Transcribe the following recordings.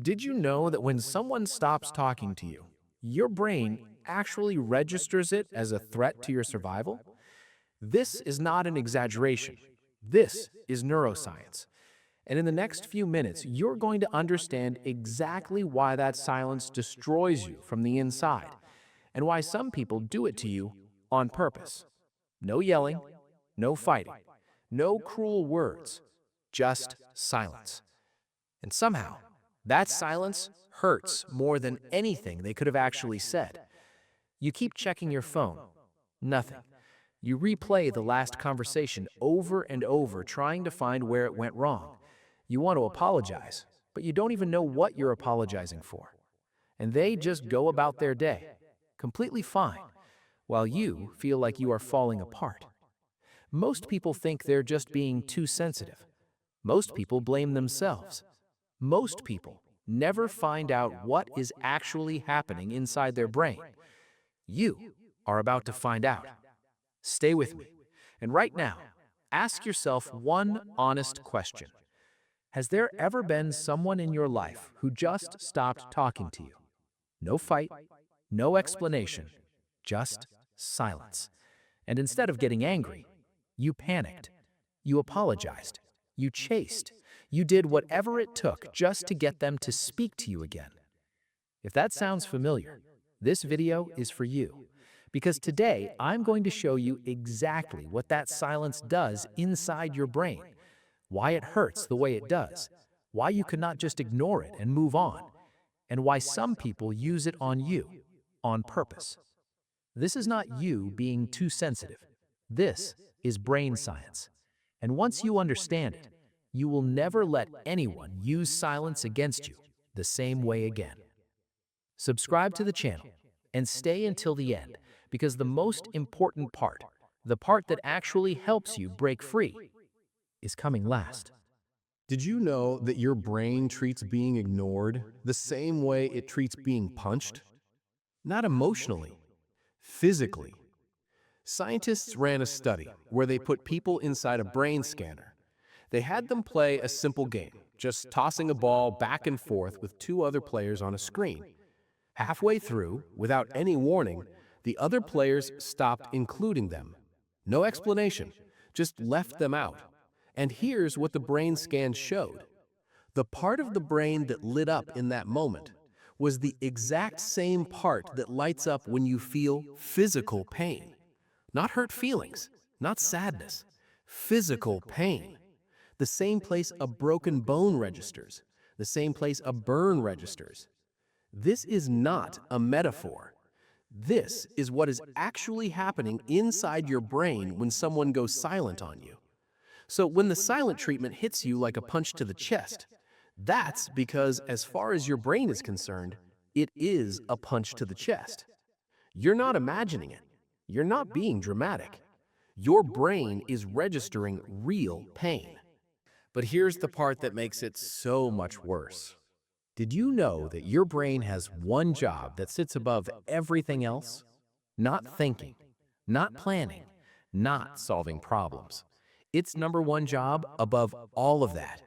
Did you know that when someone stops talking to you, your brain actually registers it as a threat to your survival? This is not an exaggeration. This is neuroscience. And in the next few minutes, you're going to understand exactly why that silence destroys you from the inside and why some people do it to you on purpose. No yelling, no fighting, no cruel words, just silence. And somehow, that silence hurts more than anything they could have actually said. You keep checking your phone. Nothing. You replay the last conversation over and over, trying to find where it went wrong. You want to apologize, but you don't even know what you're apologizing for. And they just go about their day, completely fine, while you feel like you are falling apart. Most people think they're just being too sensitive. Most people blame themselves. Most people never find out what is actually happening inside their brain. You are about to find out. Stay with me. And right now, ask yourself one honest question. Has there ever been someone in your life who just stopped talking to you? No fight, no explanation, just silence. And instead of getting angry, you panicked. You apologized. You chased. You did whatever it took just to get them to speak to you again. If that sounds familiar, this video is for you. Because today, I'm going to show you exactly what that silence does inside your brain, why it hurts the way it does, why you cannot just ignore it and move on, and why some people use it on you, on purpose. This is not you being too sensitive. This is brain science. And once you understand it, you will never let anyone use silence against you the same way again. Subscribe to the channel and stay until the end, because the most important part, the part that actually helps you break free, is coming last. Did you know that your brain treats being ignored the same way it treats being punched? Not emotionally, physically. Scientists ran a study where they put people inside a brain scanner. They had them play a simple game, just tossing a ball back and forth with two other players on a screen. Halfway through, without any warning, the other players stopped including them. No explanation, just left them out. And here's what the brain scan showed. The part of the brain that lit up in that moment was the exact same part that lights up when you feel physical pain. Not hurt feelings, not sadness, physical pain. The same place a broken bone registers, the same place a burn registers. This is not a metaphor. This is what is actually happening inside your brain when someone goes silent on you. So when the silent treatment hits you like a punch to the chest, that's because as far as your brain is concerned, it is a punch to the chest. You're not imagining it. You're not being dramatic. Your brain is registering real pain. But here's the part that makes it so much worse. Did you know that your brain has one job that sits above everything else? Not thinking, not planning, not solving problems. Its number one job above all of that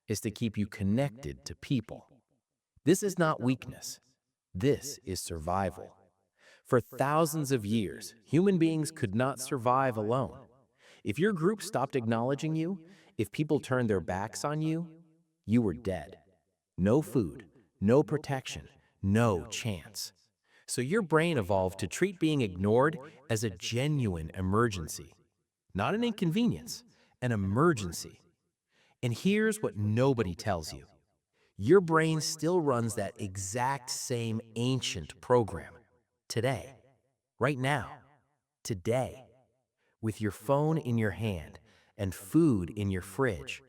is to keep you connected to people. This is not weakness. This is survival. For thousands of years, human beings could not survive alone. If your group stopped acknowledging you, if people turned their backs on you, you were dead. No food, no protection, no chance. So your brain evolved to treat being ignored as a genuine emergency. Not an inconvenience, an emergency. And here's what nobody tells you. Your brain still runs that exact same ancient program. Today, right now, today, with your phone in your hand and food in your fridge.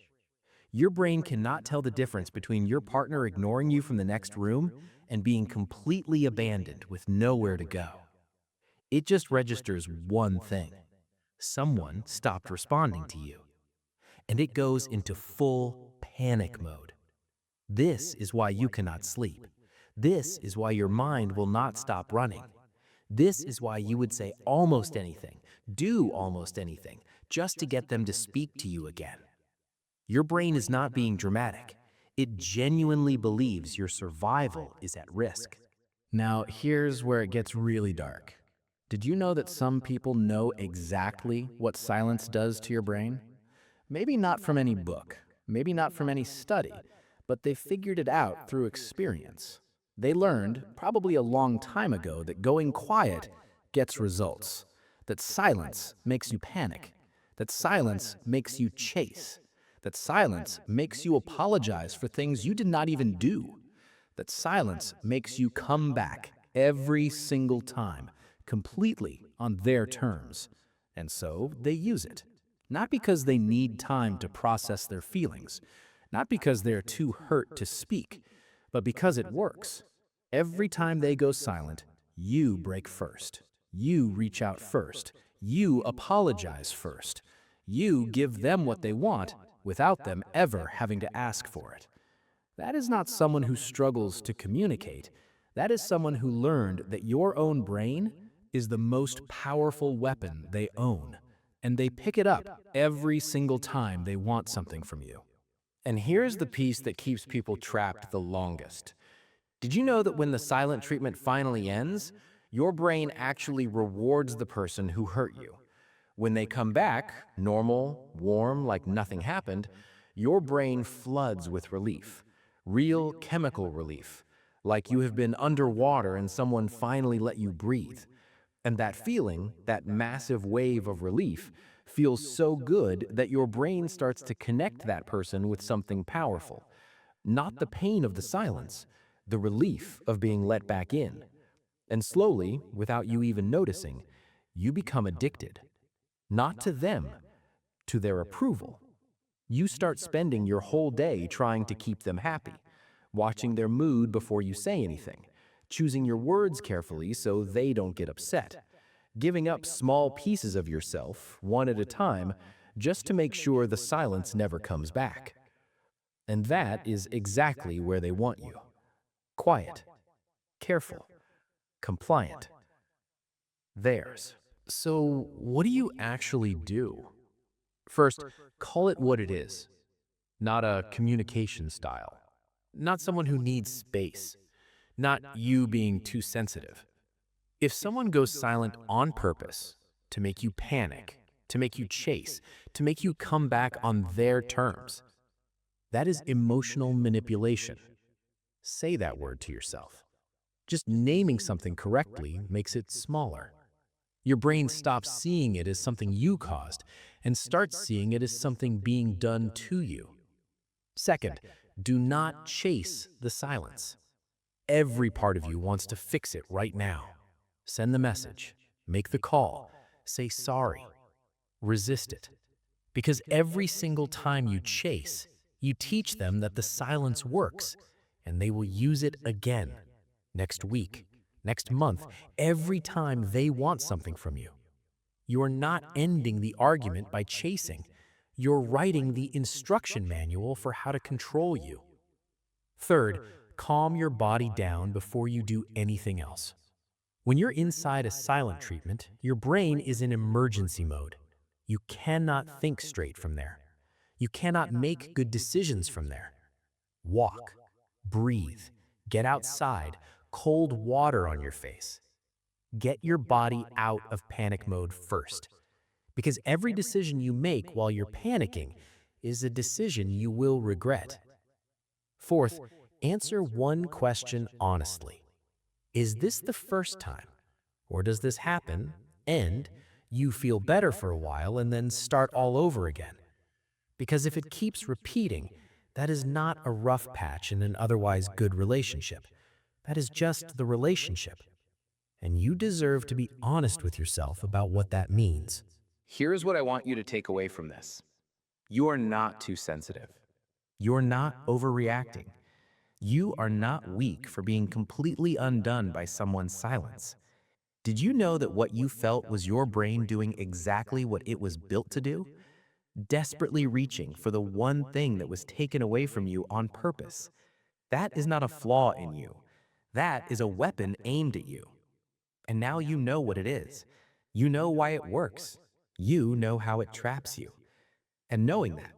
Your brain cannot tell the difference between your partner ignoring you from the next room and being completely abandoned with nowhere to go. It just registers one thing. Someone stopped responding to you. And it goes into full panic mode. This is why you cannot sleep. This is why your mind will not stop running. This is why you would say almost anything, do almost anything, just to get them to speak to you again. Your brain is not being dramatic. It genuinely believes your survival is at risk. Now, here's where it gets really dark. Did you know that some people know exactly what silence does to your brain? Maybe not from any book, maybe not from any study, but they figured it out through experience. They learned, probably a long time ago, that going quiet gets results, that silence makes you panic, that silence makes you chase, that silence makes you apologize for things you did not even do, that silence makes you come back every single time, completely on their terms. And so they use it. Not because they need time to process their feelings, not because they're too hurt to speak, but because it works. Every time they go silent, you break first. You reach out first. You apologize first. You give them what they want without them ever having to ask for it. That is not someone who struggles to communicate. That is someone who learned that your own brain is the most powerful weapon they own, and they pick it up every single time they want something from you. And here's the piece that keeps people trapped the longest. Did you know that when the silent treatment finally ends, your brain actually rewards the person who hurt you? When they come back, normal, warm, like nothing happened, your brain floods with relief. Real chemical relief, like you have been underwater and someone finally let you breathe. And that feeling, that massive wave of relief, feels so good that your brain starts to connect that person with something powerful. Not the pain of the silence, the relief of being let back in. And slowly, without you even noticing, you become addicted. Not to them, to their approval. You start spending your whole day trying to keep them happy, watching their mood before you say anything, choosing your words carefully so they don't get upset, giving up small pieces of yourself, one at a time, just to make sure the silence never comes back. And that is exactly where they want you. Quiet, careful, compliant. Theirs. So, what do you actually do? First, call it what it is, not a communication style, not someone who needs space, not you being too sensitive. If someone goes silent on purpose to make you panic, to make you chase, to make you come back on their terms, that is emotional manipulation. Say that word to yourself. Just naming something correctly makes it smaller. Your brain stops seeing it as something you caused and starts seeing it as something being done to you. Second, do not chase the silence. Every part of you wants to fix it right now. Send the message, make the call, say sorry, resist it. Because every single time you chase, you teach them that the silence works, and they will use it again, next week, next month, every time they want something from you. You're not ending the argument by chasing. You're writing the instruction manual for how to control you. Third, calm your body down before you do anything else. When you're inside a silent treatment, your brain is in emergency mode. You cannot think straight from there. You cannot make good decisions from there. Walk, breathe, get outside, cold water on your face. Get your body out of panic mode first. Because every decision you make while you're panicking is a decision you will regret. Fourth, answer one question honestly. Is this the first time? Or does this happen, end, you feel better for a while, and then start all over again? Because if it keeps repeating, that is not a rough patch in an otherwise good relationship. That is just the relationship. And you deserve to be honest with yourself about what that means. Here's what I want you to take away from this. You are not too sensitive. You're not overreacting. You are not weak for being completely undone by someone's silence. Did you know that what you felt was your brain doing exactly what it was built to do? Desperately reaching for the one thing that was taken away from you on purpose. That is not a flaw in you. That is a weapon aimed at you. And now you know what it is. You know why it works. You know how it traps you. And knowing that,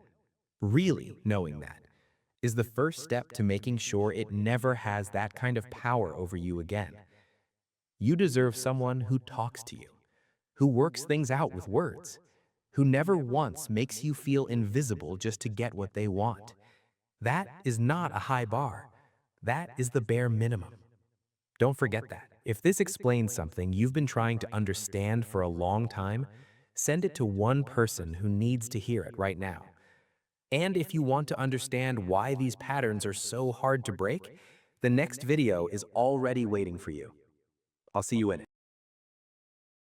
really knowing that, is the first step to making sure it never has that kind of power over you again. You deserve someone who talks to you, who works things out with words, who never once makes you feel invisible just to get what they want. That is not a high bar. That is the bare minimum. Don't forget that. If this explains something you've been trying to understand for a long time, send it to one person who needs to hear it right now. And if you want to understand why these patterns are so hard to break, the next video is already waiting for you. I'll see you in it.